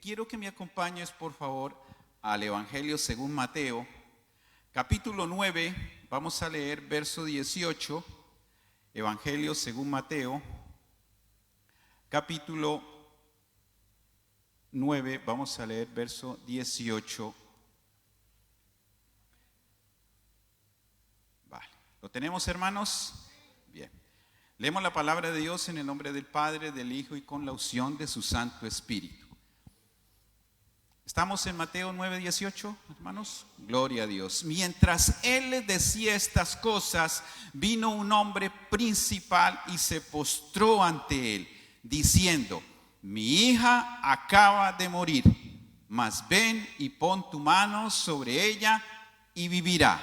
quiero que me acompañes, por favor, al Evangelio según Mateo, capítulo 9, vamos a leer verso 18, Evangelio según Mateo, capítulo 9, vamos a leer verso 18. Vale, ¿lo tenemos, hermanos? Bien. Leemos la palabra de Dios en el nombre del Padre, del Hijo y con la unción de su Santo Espíritu. ¿Estamos en Mateo 9:18, hermanos? Gloria a Dios. Mientras él les decía estas cosas, vino un hombre principal y se postró ante él, diciendo: mi hija acaba de morir, mas ven y pon tu mano sobre ella y vivirá.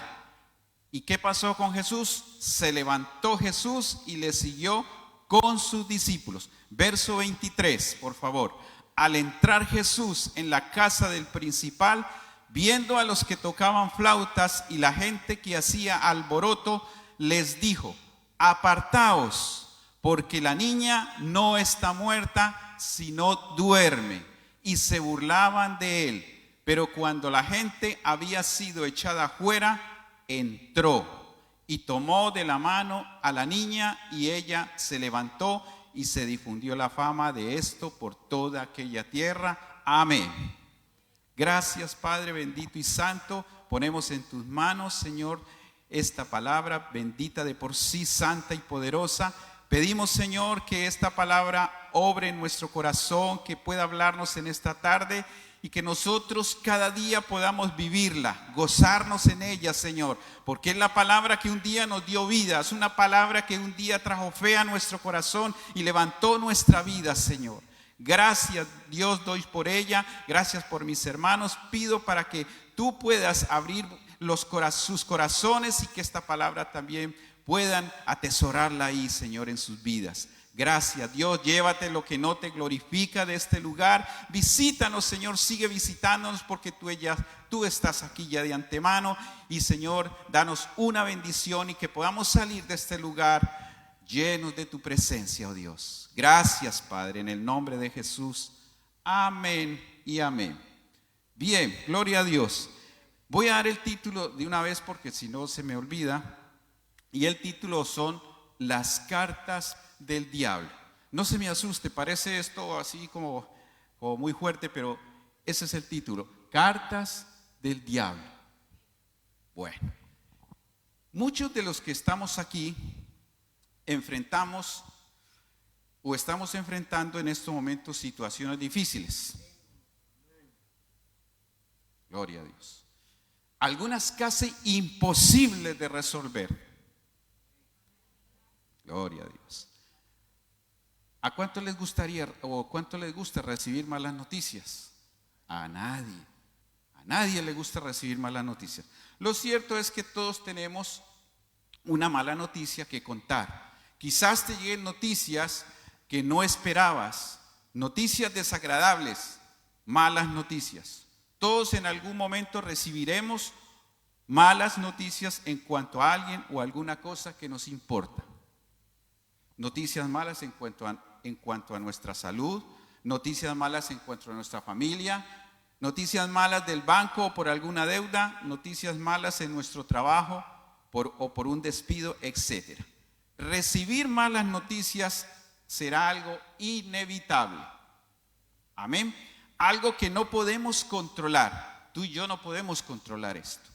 ¿Y qué pasó con Jesús? Se levantó Jesús y le siguió con sus discípulos. Verso 23, por favor. Al entrar Jesús en la casa del principal, viendo a los que tocaban flautas y la gente que hacía alboroto, les dijo: apartaos, porque la niña no está muerta, sino duerme. Y se burlaban de él. Pero cuando la gente había sido echada fuera, entró y tomó de la mano a la niña, y ella se levantó, y se difundió la fama de esto por toda aquella tierra. Amén. Gracias, Padre bendito y santo. Ponemos en tus manos, Señor, esta palabra bendita de por sí, santa y poderosa. Pedimos, Señor, que esta palabra obre en nuestro corazón, que pueda hablarnos en esta tarde y que nosotros cada día podamos vivirla, gozarnos en ella, Señor, porque es la palabra que un día nos dio vida, es una palabra que un día trajo fe a nuestro corazón y levantó nuestra vida, Señor. Gracias, Dios, doy por ella, gracias por mis hermanos. Pido para que tú puedas abrir sus corazones y que esta palabra también puedan atesorarla ahí, Señor, en sus vidas. Gracias, Dios. Llévate lo que no te glorifica de este lugar. Visítanos, Señor, sigue visitándonos, porque tú estás aquí ya de antemano. Y, Señor, danos una bendición y que podamos salir de este lugar llenos de tu presencia, oh Dios. Gracias, Padre, en el nombre de Jesús. Amén y amén. Bien, gloria a Dios. Voy a dar el título de una vez porque si no se me olvida. Y el título son Las cartas del diablo. No se me asuste, parece esto así como muy fuerte, pero ese es el título: Cartas del diablo. Bueno, muchos de los que estamos aquí enfrentamos o estamos enfrentando en estos momentos situaciones difíciles. Gloria a Dios. Algunas casi imposibles de resolver. Gloria a Dios. ¿A cuánto les gustaría o cuánto les gusta recibir malas noticias? A nadie. A nadie le gusta recibir malas noticias. Lo cierto es que todos tenemos una mala noticia que contar. Quizás te lleguen noticias que no esperabas, noticias desagradables, malas noticias. Todos en algún momento recibiremos malas noticias en cuanto a alguien o alguna cosa que nos importa. Noticias malas en cuanto a nuestra salud, noticias malas en cuanto a nuestra familia, noticias malas del banco o por alguna deuda, noticias malas en nuestro trabajo o por un despido, etc. Recibir malas noticias será algo inevitable. Amén. Algo que no podemos controlar. Tú y yo no podemos controlar esto.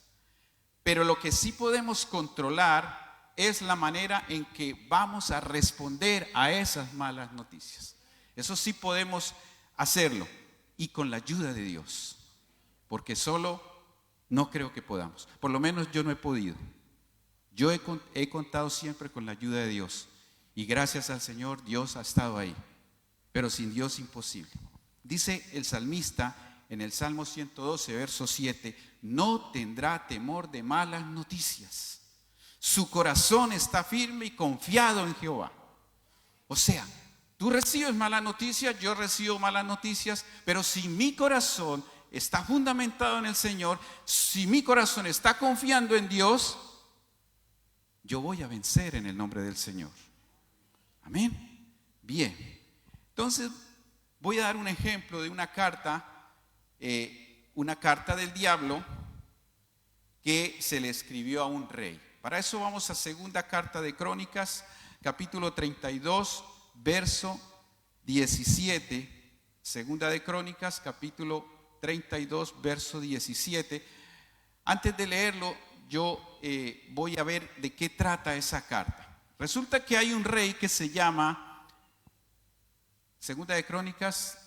Pero lo que sí podemos controlar es la manera en que vamos a responder a esas malas noticias. Eso sí podemos hacerlo, y con la ayuda de Dios, porque solo no creo que podamos. Por lo menos yo no he podido. Yo he contado siempre con la ayuda de Dios, y gracias al Señor Dios ha estado ahí, pero sin Dios imposible. Dice el salmista en el Salmo 112, verso 7: no tendrá temor de malas noticias. Su corazón está firme y confiado en Jehová. O sea, tú recibes malas noticias, yo recibo malas noticias, pero si mi corazón está fundamentado en el Señor, si mi corazón está confiando en Dios, yo voy a vencer en el nombre del Señor. Amén. Bien. Entonces, voy a dar un ejemplo de una carta una carta del diablo que se le escribió a un rey. Para eso vamos a segunda carta de Crónicas, capítulo 32, verso 17. Segunda de Crónicas, capítulo 32, verso 17. Antes de leerlo, yo voy a ver de qué trata esa carta. Resulta que hay un rey que se llama, Segunda de Crónicas,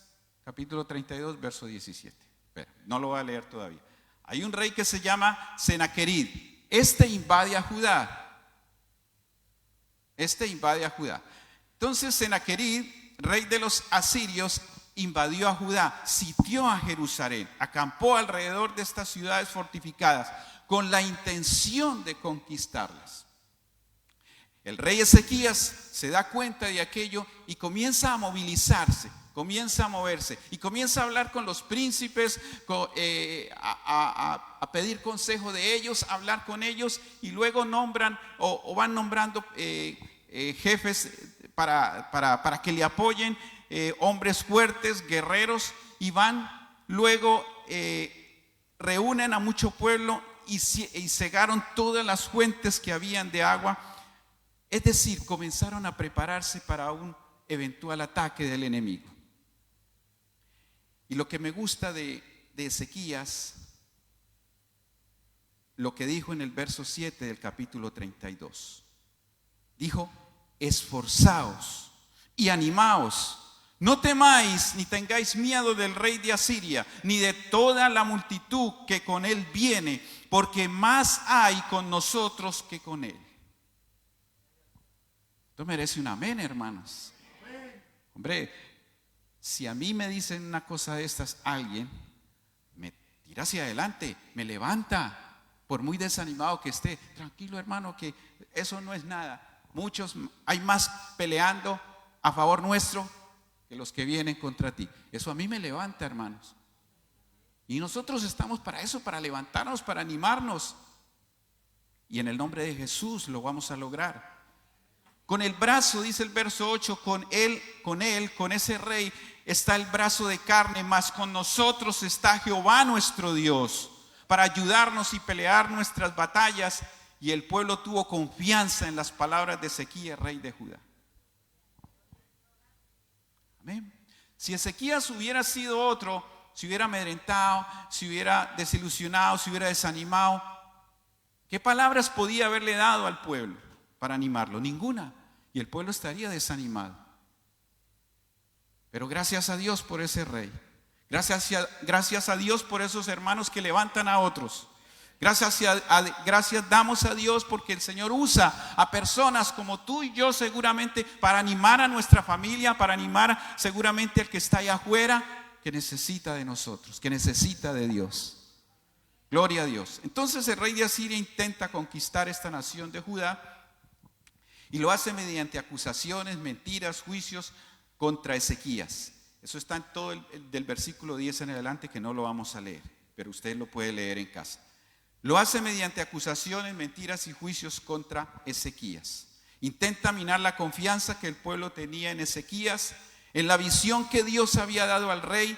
capítulo 32, verso 17. No lo voy a leer todavía. Hay un rey que se llama Senaquerib. Este invade a Judá. Entonces Senaquerib, rey de los asirios, invadió a Judá, sitió a Jerusalén, acampó alrededor de estas ciudades fortificadas con la intención de conquistarlas. El rey Ezequías se da cuenta de aquello y comienza a movilizarse, comienza a moverse y comienza a hablar con los príncipes, a pedir consejo de ellos, a hablar con ellos, y luego nombran o van nombrando jefes para que le apoyen, hombres fuertes, guerreros, y van luego reúnen a mucho pueblo y cegaron todas las fuentes que habían de agua. Es decir, comenzaron a prepararse para un eventual ataque del enemigo. Y lo que me gusta de Ezequías, lo que dijo en el verso 7 del capítulo 32. Dijo: esforzaos y animaos, no temáis ni tengáis miedo del rey de Asiria, ni de toda la multitud que con él viene, porque más hay con nosotros que con él. Esto merece un amén, hermanos. Hombre, si a mí me dicen una cosa de estas, alguien me tira hacia adelante, me levanta, por muy desanimado que esté. Tranquilo, hermano, que eso no es nada. Hay más peleando a favor nuestro que los que vienen contra ti. Eso a mí me levanta, hermanos. Y nosotros estamos para eso, para levantarnos, para animarnos. Y en el nombre de Jesús lo vamos a lograr. Con el brazo, dice el verso 8, con ese rey está el brazo de carne, mas con nosotros está Jehová nuestro Dios, para ayudarnos y pelear nuestras batallas. Y el pueblo tuvo confianza en las palabras de Ezequías, rey de Judá. Amén. Si Ezequías hubiera sido otro, se hubiera amedrentado, se hubiera desilusionado, se hubiera desanimado, ¿qué palabras podía haberle dado al pueblo para animarlo? Ninguna. Y el pueblo estaría desanimado. Pero gracias a Dios por ese rey. Gracias a Dios por esos hermanos que levantan a otros. Gracias damos a Dios porque el Señor usa a personas como tú y yo seguramente para animar a nuestra familia, para animar seguramente al que está allá afuera, que necesita de nosotros, que necesita de Dios. Gloria a Dios. Entonces el rey de Asiria intenta conquistar esta nación de Judá y lo hace mediante acusaciones, mentiras, juicios contra Ezequías. Eso está en todo del versículo 10 en adelante, que no lo vamos a leer, pero usted lo puede leer en casa. Lo hace mediante acusaciones, mentiras y juicios contra Ezequías. Intenta minar la confianza que el pueblo tenía en Ezequías, en la visión que Dios había dado al rey.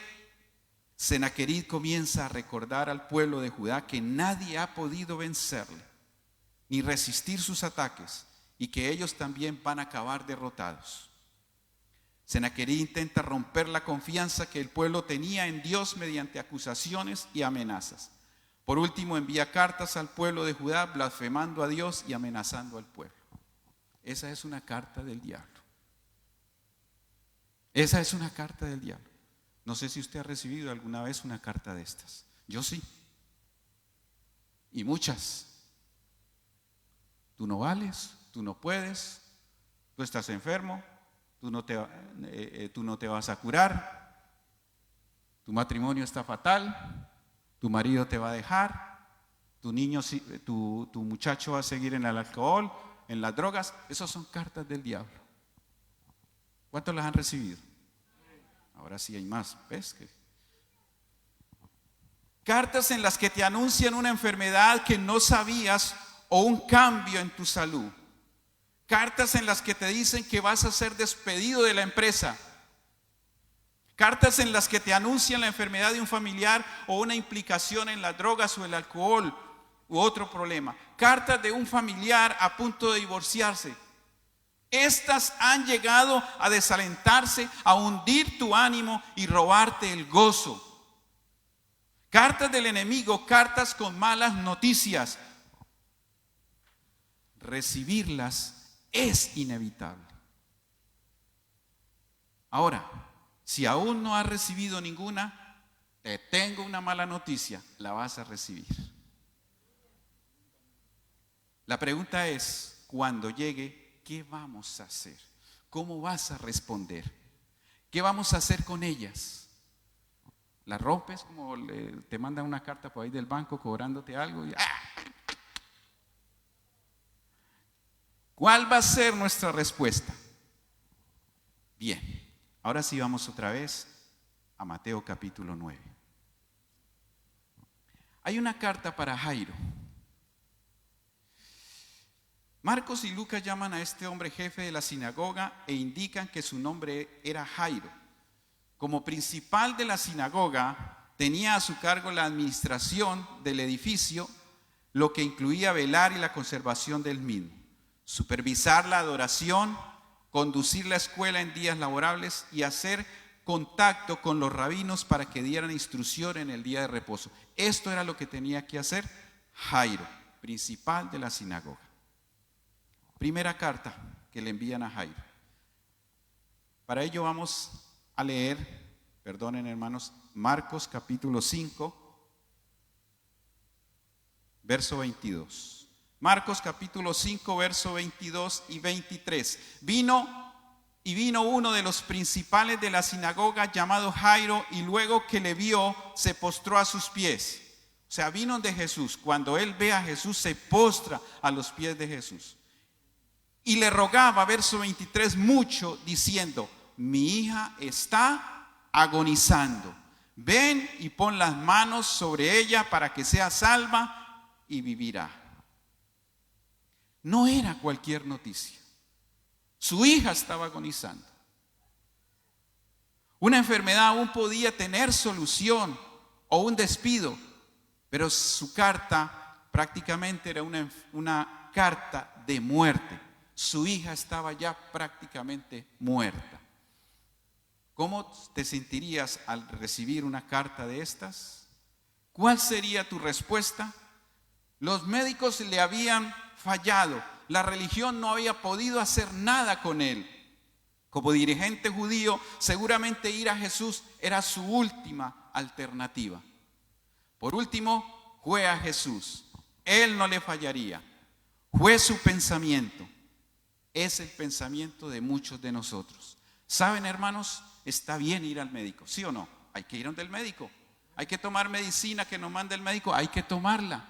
Senaquerib comienza a recordar al pueblo de Judá que nadie ha podido vencerle, ni resistir sus ataques, y que ellos también van a acabar derrotados. Senaquerib intenta romper la confianza que el pueblo tenía en Dios mediante acusaciones y amenazas. Por último, envía cartas al pueblo de Judá blasfemando a Dios y amenazando al pueblo. Esa es una carta del diablo. Esa es una carta del diablo. No sé si usted ha recibido alguna vez una carta de estas. Yo sí. Y muchas. Tú no vales, tú no puedes, tú estás enfermo, tú no te vas a curar, tu matrimonio está fatal, tu marido te va a dejar, tu muchacho va a seguir en el alcohol, en las drogas. Esas son cartas del diablo. ¿Cuántos las han recibido? Ahora sí hay más. ¿Ves? Cartas en las que te anuncian una enfermedad que no sabías o un cambio en tu salud. Cartas en las que te dicen que vas a ser despedido de la empresa. Cartas en las que te anuncian la enfermedad de un familiar o una implicación en las drogas o el alcohol u otro problema. Cartas de un familiar a punto de divorciarse. Estas han llegado a desalentarse, a hundir tu ánimo y robarte el gozo. Cartas del enemigo, cartas con malas noticias. Recibirlas es inevitable. Ahora, si aún no has recibido ninguna, te tengo una mala noticia, la vas a recibir. La pregunta es, cuando llegue, ¿qué vamos a hacer? ¿Cómo vas a responder? ¿Qué vamos a hacer con ellas? ¿Las rompes como te mandan una carta por ahí del banco cobrándote algo? ¿Cuál va a ser nuestra respuesta? Bien. Ahora sí vamos otra vez a Mateo capítulo 9. Hay una carta para Jairo. Marcos y Lucas llaman a este hombre jefe de la sinagoga e indican que su nombre era Jairo. Como principal de la sinagoga, tenía a su cargo la administración del edificio, lo que incluía velar y la conservación del mismo, supervisar la adoración, conducir la escuela en días laborables y hacer contacto con los rabinos para que dieran instrucción en el día de reposo. Esto era lo que tenía que hacer Jairo, principal de la sinagoga. Primera carta que le envían a Jairo. Para ello vamos a leer, perdonen hermanos, Marcos capítulo 5, verso 22. Marcos capítulo 5, verso 22 y 23. Vino uno de los principales de la sinagoga llamado Jairo, y luego que le vio, se postró a sus pies. O sea, vino de Jesús. Cuando él ve a Jesús, se postra a los pies de Jesús. Y le rogaba, verso 23, mucho, diciendo: mi hija está agonizando. Ven y pon las manos sobre ella para que sea salva y vivirá. No era cualquier noticia. Su hija estaba agonizando. Una enfermedad aún podía tener solución o un despido, pero su carta prácticamente era una carta de muerte. Su hija estaba ya prácticamente muerta. ¿Cómo te sentirías al recibir una carta de estas? ¿Cuál sería tu respuesta? Los médicos le habían fallado. La religión no había podido hacer nada con él. Como dirigente judío, seguramente ir a Jesús era su última alternativa. Por último, fue a Jesús. Él no le fallaría. Fue su pensamiento. Es el pensamiento de muchos de nosotros. ¿Saben, hermanos? Está bien ir al médico, ¿sí o no? Hay que ir donde el médico. Hay que tomar medicina que nos manda el médico. Hay que tomarla.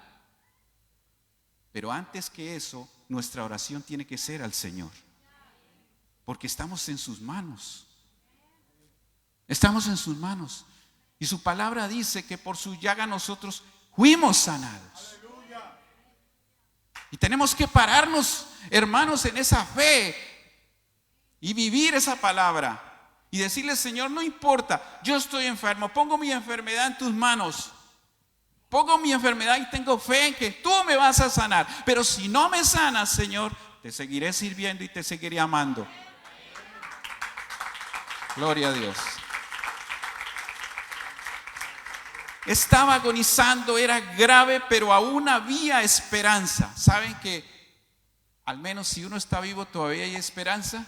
Pero antes que eso, nuestra oración tiene que ser al Señor. Porque estamos en sus manos. Estamos en sus manos. Y su palabra dice que por su llaga nosotros fuimos sanados. Y tenemos que pararnos, hermanos, en esa fe y vivir esa palabra. Y decirle: Señor, no importa, yo estoy enfermo, pongo mi enfermedad en tus manos. Pongo mi enfermedad y tengo fe en que tú me vas a sanar. Pero si no me sanas, Señor, te seguiré sirviendo y te seguiré amando. Gloria a Dios. Estaba agonizando, era grave, pero aún había esperanza. ¿Saben que al menos si uno está vivo todavía hay esperanza?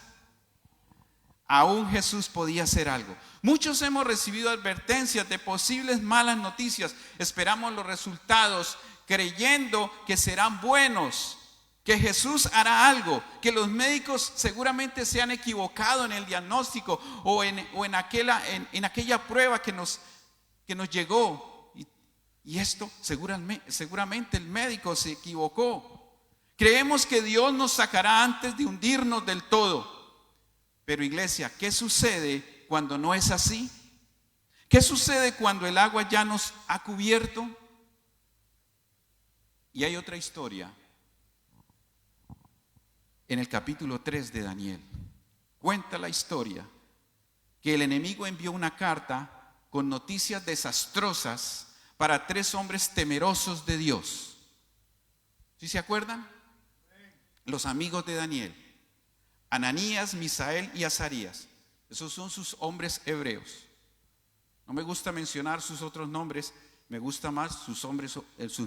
Aún Jesús podía hacer algo. Muchos hemos recibido advertencias de posibles malas noticias. Esperamos los resultados creyendo que serán buenos, que Jesús hará algo, que los médicos seguramente se han equivocado en el diagnóstico o en aquella prueba que nos llegó. Y esto seguramente el médico se equivocó. Creemos que Dios nos sacará antes de hundirnos del todo. Pero iglesia, ¿qué sucede cuando no es así? ¿Qué sucede cuando el agua ya nos ha cubierto? Y hay otra historia en el capítulo 3 de Daniel. Cuenta la historia que el enemigo envió una carta con noticias desastrosas para 3 hombres temerosos de Dios. ¿Sí se acuerdan? Los amigos de Daniel, Ananías, Misael y Azarías. Esos son sus hombres hebreos. No me gusta mencionar sus otros nombres, me gusta más sus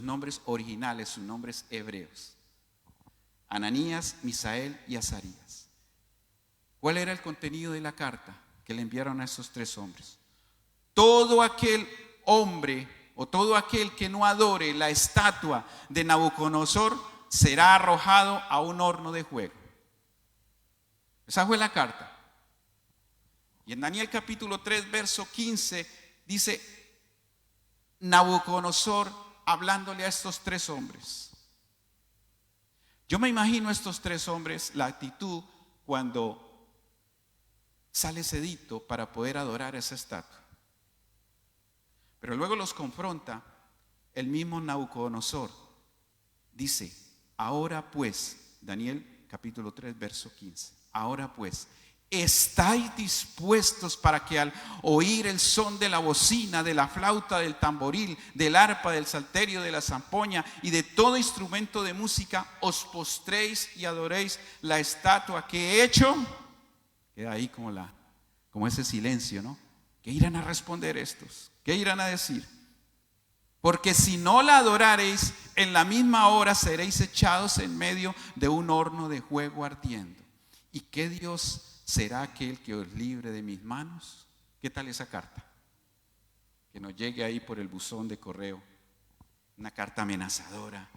nombres originales, sus nombres hebreos. Ananías, Misael y Azarías. ¿Cuál era el contenido de la carta que le enviaron a esos 3 hombres? Todo aquel hombre o todo aquel que no adore la estatua de Nabucodonosor será arrojado a un horno de fuego. Esa fue la carta. Y en Daniel capítulo 3, verso 15, dice Nabucodonosor hablándole a estos 3 hombres. Yo me imagino a estos 3 hombres, la actitud cuando sale ese edicto para poder adorar esa estatua. Pero luego los confronta el mismo Nabucodonosor. Dice, ahora pues, Daniel capítulo 3, verso 15, ahora pues, ¿estáis dispuestos para que al oír el son de la bocina, de la flauta, del tamboril, del arpa, del salterio, de la zampoña y de todo instrumento de música, os postréis y adoréis la estatua que he hecho? Queda ahí como ese silencio, ¿no? ¿Qué irán a responder estos? ¿Qué irán a decir? Porque si no la adorareis, en la misma hora seréis echados en medio de un horno de fuego ardiendo. ¿Y qué Dios será aquel que os libre de mis manos? ¿Qué tal esa carta? Que nos llegue ahí por el buzón de correo. Una carta amenazadora.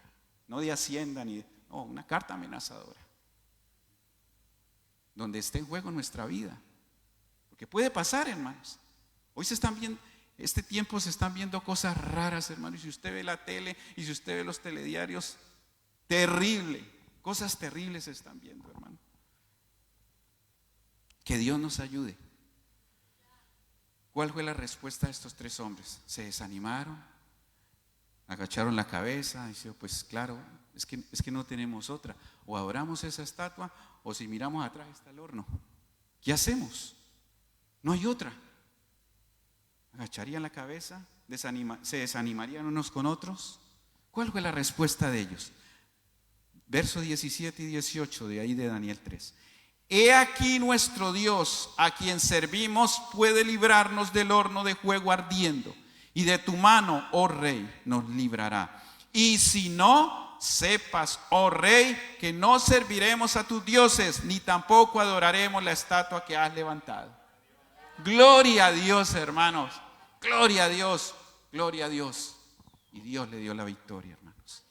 No de Hacienda no, una carta amenazadora. Donde esté en juego nuestra vida. Porque puede pasar, hermanos. Hoy este tiempo se están viendo cosas raras, hermanos. Y si usted ve la tele y si usted ve los telediarios, terrible. Cosas terribles se están viendo, hermano. Que Dios nos ayude. ¿Cuál fue la respuesta de estos 3 hombres? Se desanimaron, agacharon la cabeza, y dijeron, pues claro, es que no tenemos otra. O adoramos esa estatua, o si miramos atrás está el horno. ¿Qué hacemos? No hay otra. Agacharían la cabeza, se desanimarían unos con otros. ¿Cuál fue la respuesta de ellos? Versos 17 y 18 de ahí de Daniel 3. He aquí nuestro Dios, a quien servimos, puede librarnos del horno de fuego ardiendo, y de tu mano, oh rey, nos librará. Y si no, sepas, oh rey, que no serviremos a tus dioses, ni tampoco adoraremos la estatua que has levantado. Gloria a Dios, hermanos. Gloria a Dios. Gloria a Dios. Y Dios le dio la victoria, hermanos.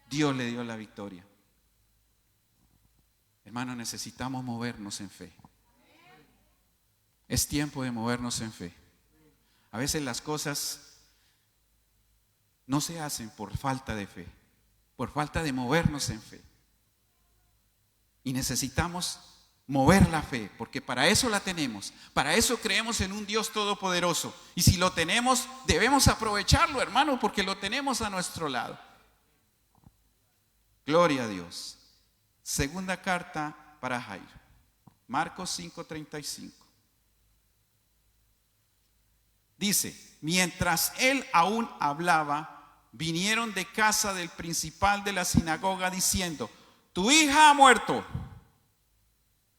Dios le dio la victoria. Hermanos, necesitamos movernos en fe. Es tiempo de movernos en fe. A veces las cosas no se hacen por falta de fe, por falta de movernos en fe. Y necesitamos mover la fe, porque para eso la tenemos. Para eso creemos en un Dios todopoderoso. Y si lo tenemos, debemos aprovecharlo, hermano, porque lo tenemos a nuestro lado. Gloria a Dios. Segunda carta para Jairo, Marcos 5:35. Dice, mientras él aún hablaba, vinieron de casa del principal de la sinagoga diciendo, tu hija ha muerto.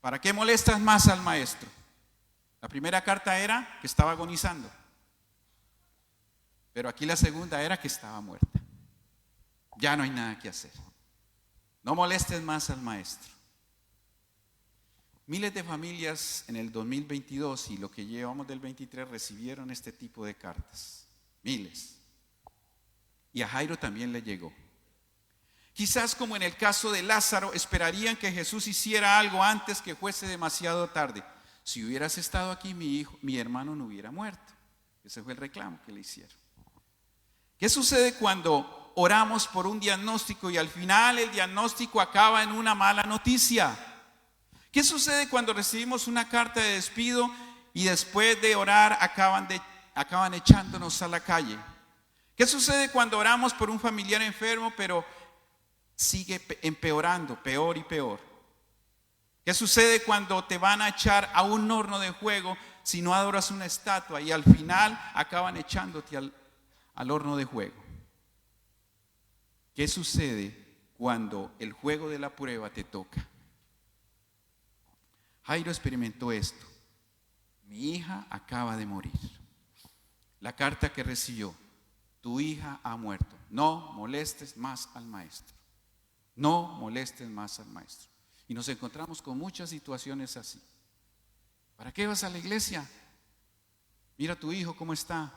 ¿Para qué molestas más al maestro? La primera carta era que estaba agonizando. Pero aquí la segunda era que estaba muerta. Ya no hay nada que hacer. No molestes más al maestro. Miles de familias en el 2022 y lo que llevamos del 23 recibieron este tipo de cartas. Miles. Y a Jairo también le llegó. Quizás como en el caso de Lázaro, esperarían que Jesús hiciera algo antes que fuese demasiado tarde. Si hubieras estado aquí, mi hermano no hubiera muerto. Ese fue el reclamo que le hicieron. ¿Qué sucede cuando oramos por un diagnóstico y al final el diagnóstico acaba en una mala noticia? ¿Qué sucede cuando recibimos una carta de despido y después de orar acaban echándonos a la calle? ¿Qué sucede cuando oramos por un familiar enfermo pero sigue empeorando, peor y peor? ¿Qué sucede cuando te van a echar a un horno de fuego si no adoras una estatua? Y al final acaban echándote al horno de fuego. ¿Qué sucede cuando el juego de la prueba te toca? Jairo experimentó esto. Mi hija acaba de morir. La carta que recibió: tu hija ha muerto. No molestes más al maestro. No molestes más al maestro. Y nos encontramos con muchas situaciones así. ¿Para qué vas a la iglesia? Mira a tu hijo cómo está.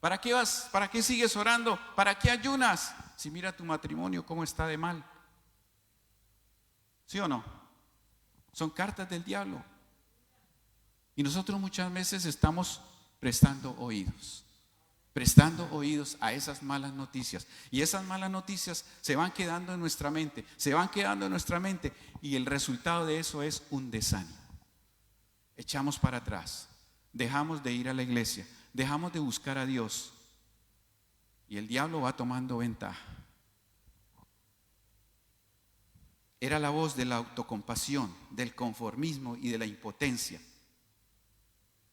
¿Para qué vas? ¿Para qué sigues orando? ¿Para qué ayunas? Si mira tu matrimonio cómo está de mal. ¿Sí o no? Son cartas del diablo. Y nosotros muchas veces estamos prestando oídos a esas malas noticias. Y esas malas noticias se van quedando en nuestra mente, y el resultado de eso es un desánimo. Echamos para atrás, dejamos de ir a la iglesia, dejamos de buscar a Dios, y el diablo va tomando ventaja. Era la voz de la autocompasión, del conformismo y de la impotencia.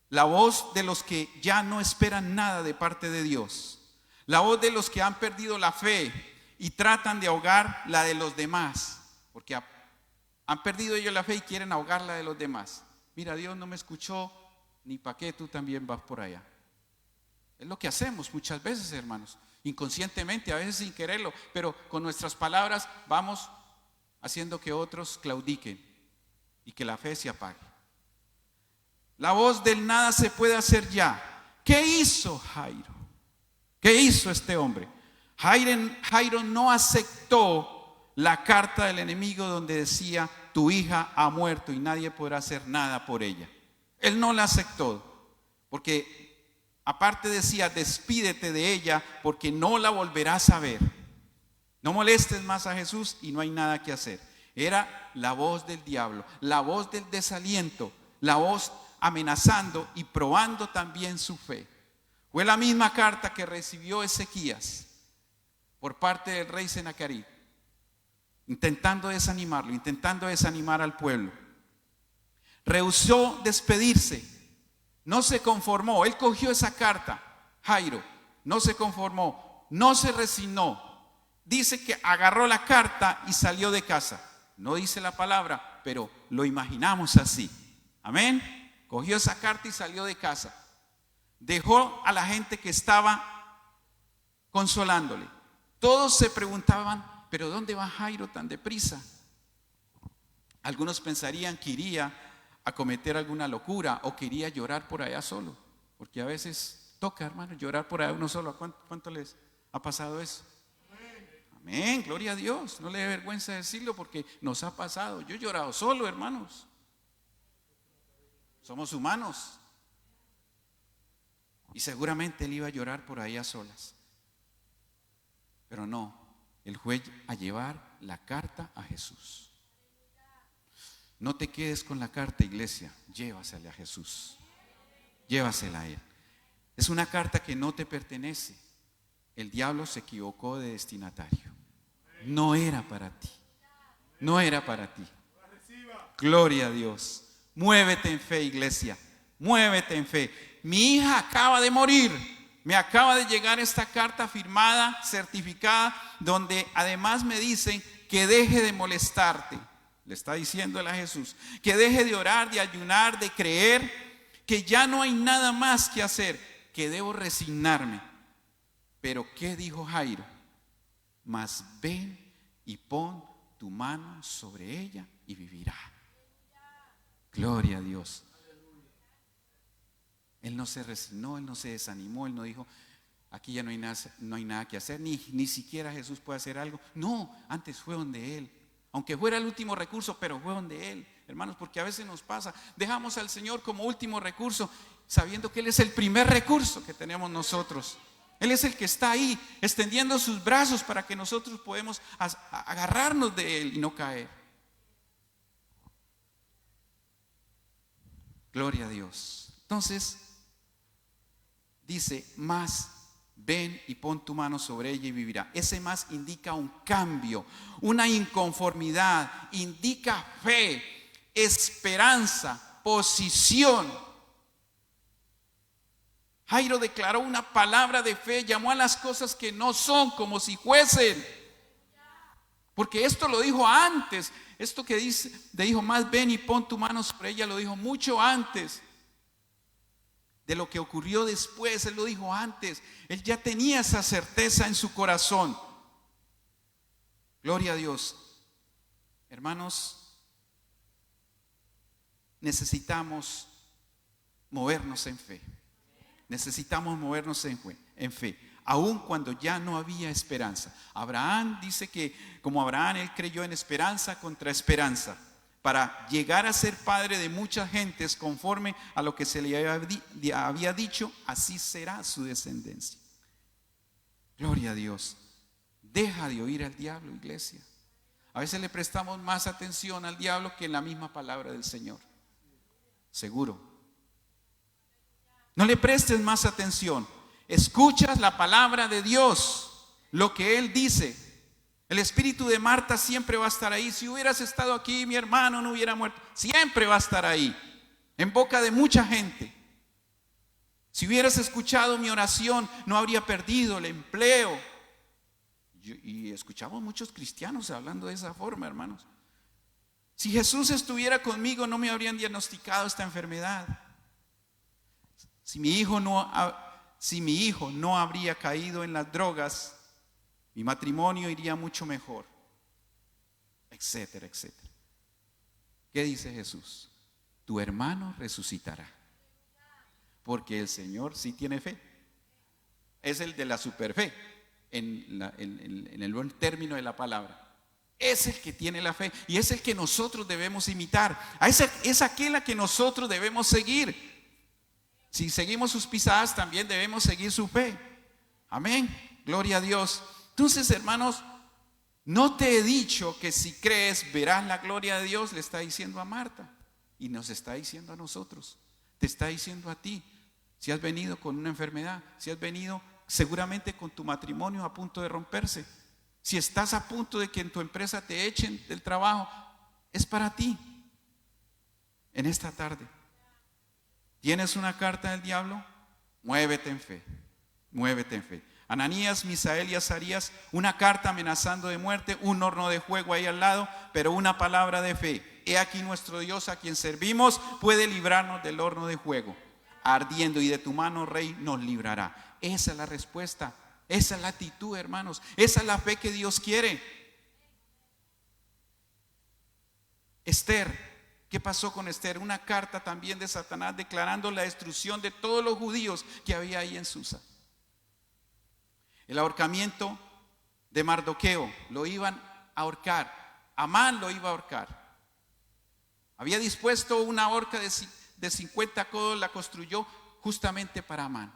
La voz de los que ya no esperan nada de parte de Dios. La voz de los que han perdido la fe y tratan de ahogar la de los demás. Porque han perdido ellos la fe y quieren ahogar la de los demás. Mira, Dios no me escuchó, ni para qué tú también vas por allá. Es lo que hacemos muchas veces, hermanos. Inconscientemente, a veces sin quererlo. Pero con nuestras palabras vamos haciendo que otros claudiquen y que la fe se apague. La voz del nada se puede hacer ya. ¿Qué hizo Jairo? ¿Qué hizo este hombre? Jairo no aceptó la carta del enemigo donde decía: tu hija ha muerto y nadie podrá hacer nada por ella. Él no la aceptó, porque aparte decía: despídete de ella porque no la volverás a ver. No molestes más a Jesús y no hay nada que hacer. Era la voz del diablo, la voz del desaliento, la voz amenazando y probando también su fe. Fue la misma carta que recibió Ezequías por parte del rey Sennacherib, intentando desanimarlo, intentando desanimar al pueblo. Rehusó despedirse, no se conformó. Él cogió esa carta, Jairo, no se conformó, no se resignó. Dice que agarró la carta y salió de casa. No dice la palabra, pero lo imaginamos así. Amén. Cogió esa carta y salió de casa. Dejó a la gente que estaba consolándole. Todos se preguntaban: ¿pero dónde va Jairo tan deprisa? Algunos pensarían que iría a cometer alguna locura o que iría a llorar por allá solo. Porque a veces toca, hermano, llorar por allá uno solo. ¿Cuánto les ha pasado eso? Amén, gloria a Dios. No le dé vergüenza decirlo porque nos ha pasado. Yo he llorado solo, hermanos. Somos humanos. Y seguramente él iba a llorar por ahí a solas. Pero no, él fue a llevar la carta a Jesús. No te quedes con la carta, iglesia. Llévasela a Jesús. Llévasela a Él. Es una carta que no te pertenece. El diablo se equivocó de destinatario. No era para ti. No era para ti. Gloria a Dios. Muévete en fe, iglesia. Muévete en fe. Mi hija acaba de morir. Me acaba de llegar esta carta firmada, certificada, donde además me dicen que deje de molestarte. Le está diciéndole a Jesús que deje de orar, de ayunar, de creer, que ya no hay nada más que hacer, que debo resignarme. Pero ¿qué dijo Jairo? Mas ven y pon tu mano sobre ella y vivirá. Gloria a Dios. Él no se resignó, él no se desanimó, él no dijo: aquí ya no hay nada que hacer, ni siquiera Jesús puede hacer algo. No, antes fue donde él. Aunque fuera el último recurso, pero fue donde Él, hermanos, porque a veces nos pasa, dejamos al Señor como último recurso, sabiendo que Él es el primer recurso que tenemos nosotros. Él es el que está ahí, extendiendo sus brazos para que nosotros podamos agarrarnos de Él y no caer. Gloria a Dios. Entonces, dice: más ven y pon tu mano sobre ella y vivirá. Ese más indica un cambio, una inconformidad, indica fe, esperanza, posición. Jairo declaró una palabra de fe, llamó a las cosas que no son como si fuesen. Porque esto lo dijo antes. Esto que dijo, más ven y pon tu mano sobre ella, lo dijo mucho antes de lo que ocurrió después. Él lo dijo antes. Él ya tenía esa certeza en su corazón. Gloria a Dios. Hermanos, necesitamos movernos en fe. Necesitamos movernos en fe, aun cuando ya no había esperanza. Abraham dice que como Abraham, él creyó en esperanza contra esperanza, para llegar a ser padre de muchas gentes, conforme a lo que se le había dicho, así será su descendencia. Gloria a Dios. Deja de oír al diablo, iglesia. A veces le prestamos más atención al diablo que en la misma palabra del Señor. Seguro. No le prestes más atención. Escuchas la palabra de Dios, lo que Él dice. El espíritu de Marta siempre va a estar ahí. Si hubieras estado aquí, mi hermano no hubiera muerto. Siempre va a estar ahí, en boca de mucha gente. Si hubieras escuchado mi oración, no habría perdido el empleo. Y escuchamos muchos cristianos hablando de esa forma, hermanos. Si Jesús estuviera conmigo, no me habrían diagnosticado esta enfermedad. Si mi hijo no habría caído en las drogas, mi matrimonio iría mucho mejor, etcétera, etcétera. ¿Qué dice Jesús? Tu hermano resucitará. Porque el Señor sí tiene fe. Es el de la superfe, en el buen término de la palabra. Es el que tiene la fe y es el que nosotros debemos imitar. Es aquel a que nosotros debemos seguir. Si seguimos sus pisadas, también debemos seguir su fe. Amén. Gloria a Dios. Entonces, hermanos, no te he dicho que si crees verás la gloria de Dios, le está diciendo a Marta y nos está diciendo a nosotros. Te está diciendo a ti. Si has venido con una enfermedad, si has venido seguramente con tu matrimonio a punto de romperse, si estás a punto de que en tu empresa te echen del trabajo, es para ti. En esta tarde, ¿tienes una carta del diablo? Muévete en fe, muévete en fe. Ananías, Misael y Azarías, una carta amenazando de muerte, un horno de fuego ahí al lado, pero una palabra de fe. He aquí nuestro Dios a quien servimos puede librarnos del horno de fuego ardiendo, y de tu mano, Rey, nos librará. Esa es la respuesta, esa es la actitud, hermanos, esa es la fe que Dios quiere. Esther, ¿qué pasó con Esther? Una carta también de Satanás declarando la destrucción de todos los judíos que había ahí en Susa. El ahorcamiento de Mardoqueo, lo iban a ahorcar. Amán lo iba a ahorcar. Había dispuesto una horca de 50 codos, la construyó justamente para Amán.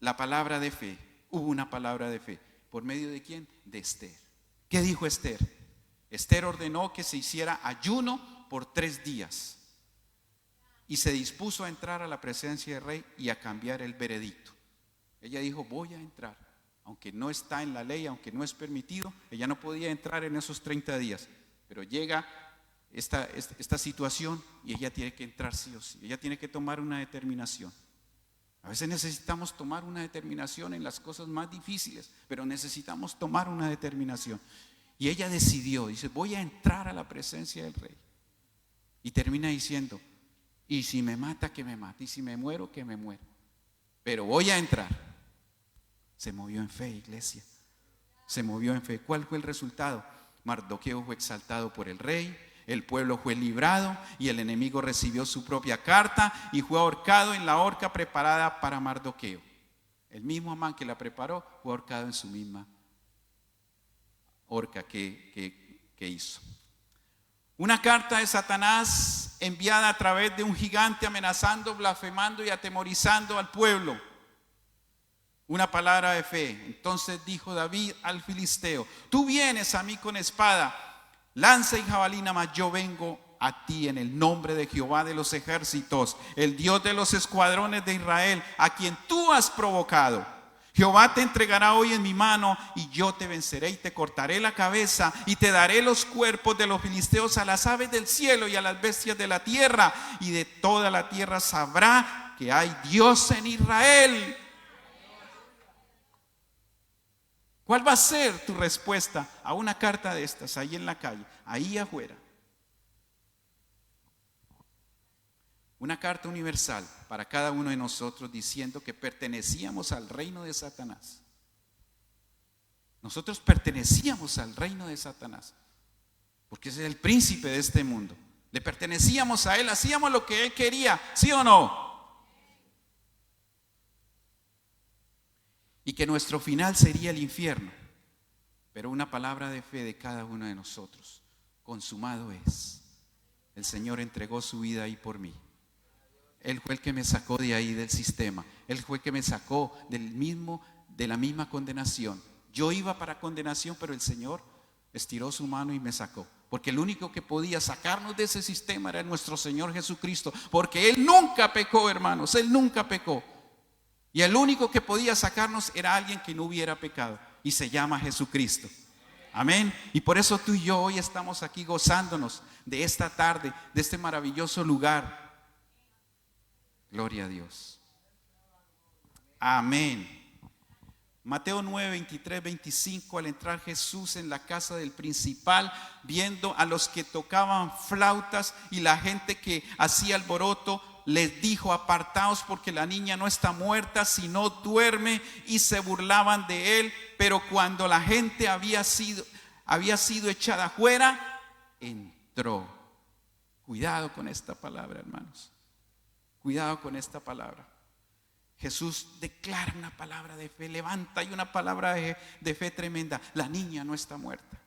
La palabra de fe, hubo una palabra de fe. ¿Por medio de quién? De Esther. ¿Qué dijo Esther? Esther ordenó que se hiciera ayuno por 3 días y se dispuso a entrar a la presencia del rey y a cambiar el veredicto. Ella dijo, voy a entrar, aunque no está en la ley, aunque no es permitido. Ella no podía entrar en esos 30 días, pero llega esta situación y ella tiene que entrar sí o sí. Ella tiene que tomar una determinación. A veces necesitamos tomar una determinación en las cosas más difíciles, pero necesitamos tomar una determinación. Y ella decidió, dice, voy a entrar a la presencia del rey. Y termina diciendo, y si me mata, que me mate, y si me muero, que me muera, pero voy a entrar. Se movió en fe, iglesia. Se movió en fe. ¿Cuál fue el resultado? Mardoqueo fue exaltado por el rey, el pueblo fue librado y el enemigo recibió su propia carta y fue ahorcado en la horca preparada para Mardoqueo. El mismo Amán que la preparó fue ahorcado en su misma horca que hizo. Una carta de Satanás enviada a través de un gigante amenazando, blasfemando y atemorizando al pueblo. Una palabra de fe. Entonces dijo David al filisteo, tú vienes a mí con espada, lanza y jabalina, mas yo vengo a ti en el nombre de Jehová de los ejércitos, el Dios de los escuadrones de Israel, a quien tú has provocado. Jehová te entregará hoy en mi mano y yo te venceré y te cortaré la cabeza y te daré los cuerpos de los filisteos a las aves del cielo y a las bestias de la tierra, y de toda la tierra sabrá que hay Dios en Israel. ¿Cuál va a ser tu respuesta a una carta de estas ahí en la calle, ahí afuera? Una carta universal para cada uno de nosotros diciendo que pertenecíamos al reino de Satanás. Nosotros pertenecíamos al reino de Satanás, porque ese es el príncipe de este mundo. Le pertenecíamos a él, hacíamos lo que él quería, ¿sí o no? Y que nuestro final sería el infierno. Pero una palabra de fe de cada uno de nosotros: consumado es. El Señor entregó su vida ahí por mí. Él fue el que me sacó de ahí del sistema. Él fue el que me sacó de la misma condenación. Yo iba para condenación, pero el Señor estiró su mano y me sacó. Porque el único que podía sacarnos de ese sistema era nuestro Señor Jesucristo. Porque Él nunca pecó, hermanos. Él nunca pecó. Y el único que podía sacarnos era alguien que no hubiera pecado, y se llama Jesucristo. Amén. Y por eso tú y yo hoy estamos aquí gozándonos de esta tarde, de este maravilloso lugar. Gloria a Dios. Amén. Mateo 9, 23, 25. Al entrar Jesús en la casa del principal, viendo a los que tocaban flautas y la gente que hacía alboroto, les dijo: apartaos, porque la niña no está muerta, sino duerme. Y se burlaban de él. Pero cuando la gente había sido echada afuera, entró. Cuidado con esta palabra, hermanos. Cuidado con esta palabra. Jesús declara una palabra de fe, levanta y una palabra de fe tremenda. La niña no está muerta.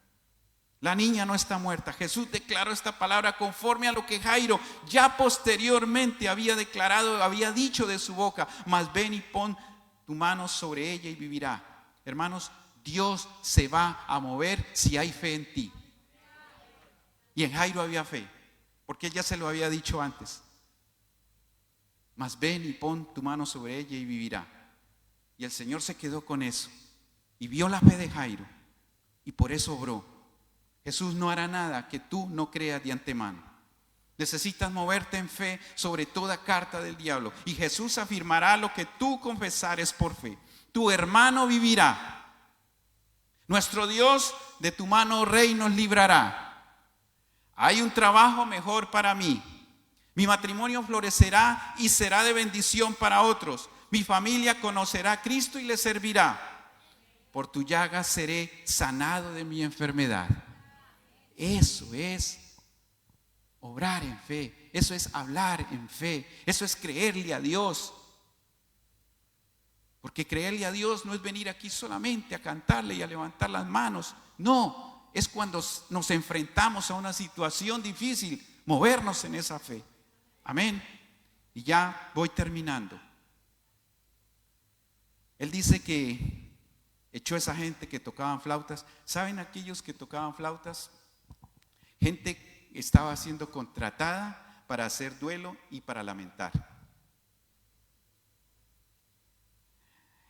La niña no está muerta. Jesús declaró esta palabra conforme a lo que Jairo ya posteriormente había declarado, había dicho de su boca: mas ven y pon tu mano sobre ella y vivirá. Hermanos, Dios se va a mover si hay fe en ti. Y en Jairo había fe, porque él ya se lo había dicho antes. Mas ven y pon tu mano sobre ella y vivirá. Y el Señor se quedó con eso y vio la fe de Jairo, y por eso obró. Jesús no hará nada que tú no creas de antemano. Necesitas moverte en fe sobre toda carta del diablo, y Jesús afirmará lo que tú confesares por fe. Tu hermano vivirá. Nuestro Dios de tu mano, Rey, nos librará. Hay un trabajo mejor para mí. Mi matrimonio florecerá y será de bendición para otros. Mi familia conocerá a Cristo y le servirá. Por tu llaga seré sanado de mi enfermedad. Eso es obrar en fe. Eso es hablar en fe. Eso es creerle a Dios. Porque creerle a Dios no es venir aquí solamente a cantarle y a levantar las manos. No, es cuando nos enfrentamos a una situación difícil, movernos en esa fe. Amén. Y ya voy terminando. Él dice que echó a esa gente que tocaban flautas. ¿Saben aquellos que tocaban flautas? Gente que estaba siendo contratada para hacer duelo y para lamentar.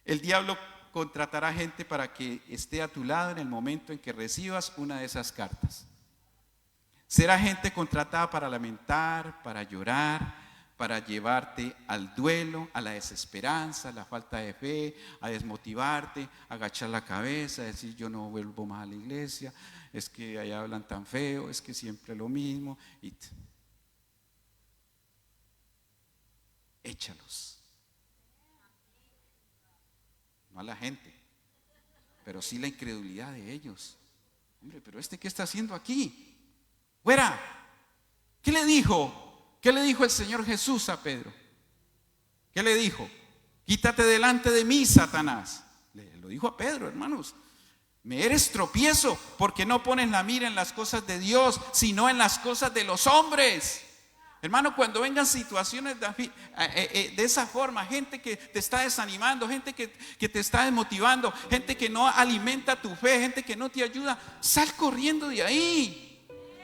El diablo contratará gente para que esté a tu lado en el momento en que recibas una de esas cartas. Será gente contratada para lamentar, para llorar, para llevarte al duelo, a la desesperanza, a la falta de fe, a desmotivarte, a agachar la cabeza, a decir: yo no vuelvo más a la iglesia, es que allá hablan tan feo, es que siempre lo mismo. Y échalos. No a la gente, pero sí la incredulidad de ellos. Hombre, pero ¿qué está haciendo aquí? ¡Fuera! ¿Qué le dijo? ¿Qué le dijo el Señor Jesús a Pedro? ¿Qué le dijo? Quítate delante de mí, Satanás. Le lo dijo a Pedro, hermanos. Me eres tropiezo porque no pones la mira en las cosas de Dios, sino en las cosas de los hombres. Hermano, cuando vengan situaciones de esa forma, gente que te está desanimando, gente que te está desmotivando, gente que no alimenta tu fe, gente que no te ayuda, sal corriendo de ahí.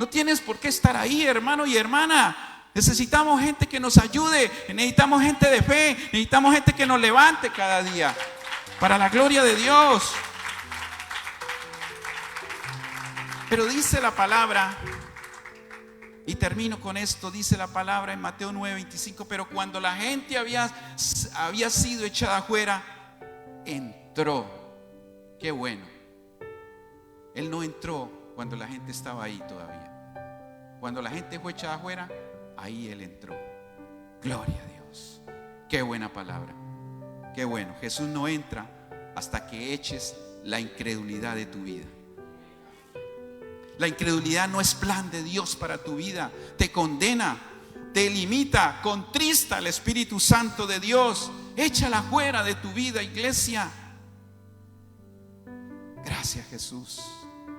No tienes por qué estar ahí, hermano y hermana. Necesitamos gente que nos ayude, necesitamos gente de fe, necesitamos gente que nos levante cada día para la gloria de Dios. Pero dice la palabra Y termino con esto, dice la palabra en Mateo 9:25, pero cuando la gente había sido echada afuera, entró. Qué bueno. Él no entró cuando la gente estaba ahí todavía. Cuando la gente fue echada afuera, ahí Él entró. Gloria a Dios. Qué buena palabra. Qué bueno. Jesús no entra hasta que eches la incredulidad de tu vida. La incredulidad no es plan de Dios para tu vida. Te condena, te limita, contrista al Espíritu Santo de Dios. Échala fuera de tu vida, iglesia. Gracias, Jesús.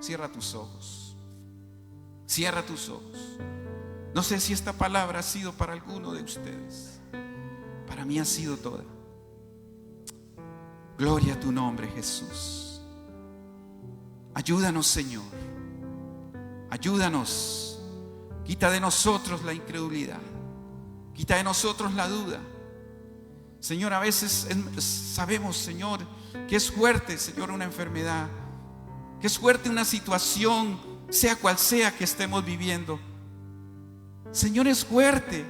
Cierra tus ojos. Cierra tus ojos. No sé si esta palabra ha sido para alguno de ustedes. Para mí ha sido toda. Gloria a tu nombre, Jesús. Ayúdanos, Señor. Ayúdanos. Quita de nosotros la incredulidad. Quita de nosotros la duda. Señor, a veces sabemos, Señor, que es fuerte, Señor, una enfermedad, que es fuerte una situación, sea cual sea que estemos viviendo. Señor, es fuerte,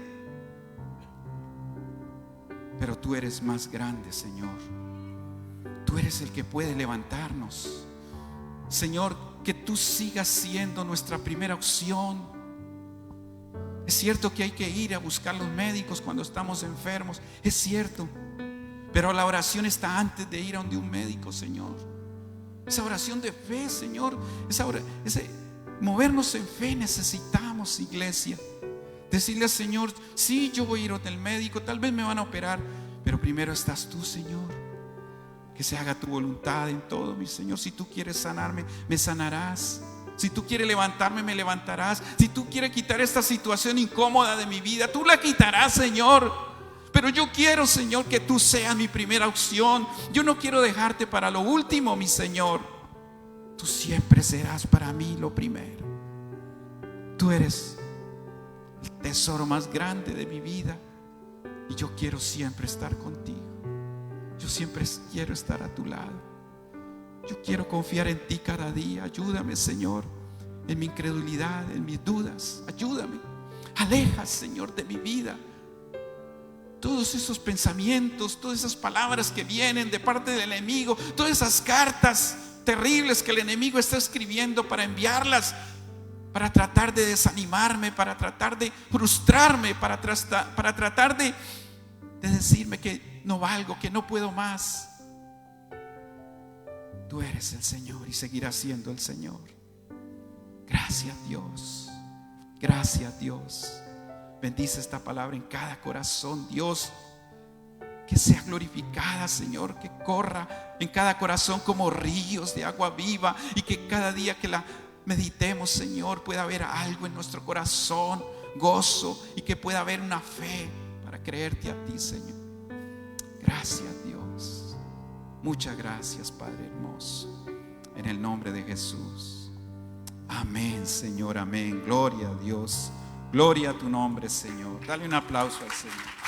pero tú eres más grande, Señor. Tú eres el que puede levantarnos. Señor, que tú sigas siendo nuestra primera opción. Es cierto que hay que ir a buscar los médicos cuando estamos enfermos, es cierto, pero la oración está antes de ir a donde un médico, Señor. Esa oración de fe, Señor, ese movernos en fe necesitamos, iglesia. Decirle al Señor, sí, yo voy a ir donde el médico, tal vez me van a operar, pero primero estás tú, Señor. Que se haga tu voluntad en todo, mi Señor. Si tú quieres sanarme, me sanarás. Si tú quieres levantarme, me levantarás. Si tú quieres quitar esta situación incómoda de mi vida, tú la quitarás, Señor. Pero yo quiero, Señor, que tú seas mi primera opción. Yo no quiero dejarte para lo último, mi Señor. Tú siempre serás para mí lo primero. Tú eres el tesoro más grande de mi vida. Y yo quiero siempre estar contigo. Yo siempre quiero estar a tu lado. Yo quiero confiar en ti cada día. Ayúdame, Señor, en mi incredulidad, en mis dudas. Ayúdame. Aleja, Señor, de mi vida todos esos pensamientos, todas esas palabras que vienen de parte del enemigo, todas esas cartas terribles que el enemigo está escribiendo para enviarlas, para tratar de desanimarme, para tratar de frustrarme, para tratar de decirme que no valgo, que no puedo más. Tú eres el Señor y seguirás siendo el Señor. Gracias, Dios. Gracias, Dios. Bendice esta palabra en cada corazón, Dios. Que sea glorificada, Señor, que corra en cada corazón como ríos de agua viva, y que cada día que la meditemos, Señor, pueda haber algo en nuestro corazón, gozo, y que pueda haber una fe para creerte a ti, Señor. Gracias, Dios. Muchas gracias, Padre hermoso. En el nombre de Jesús. Amén, Señor, amén. Gloria a Dios. Gloria a tu nombre, Señor. Dale un aplauso al Señor.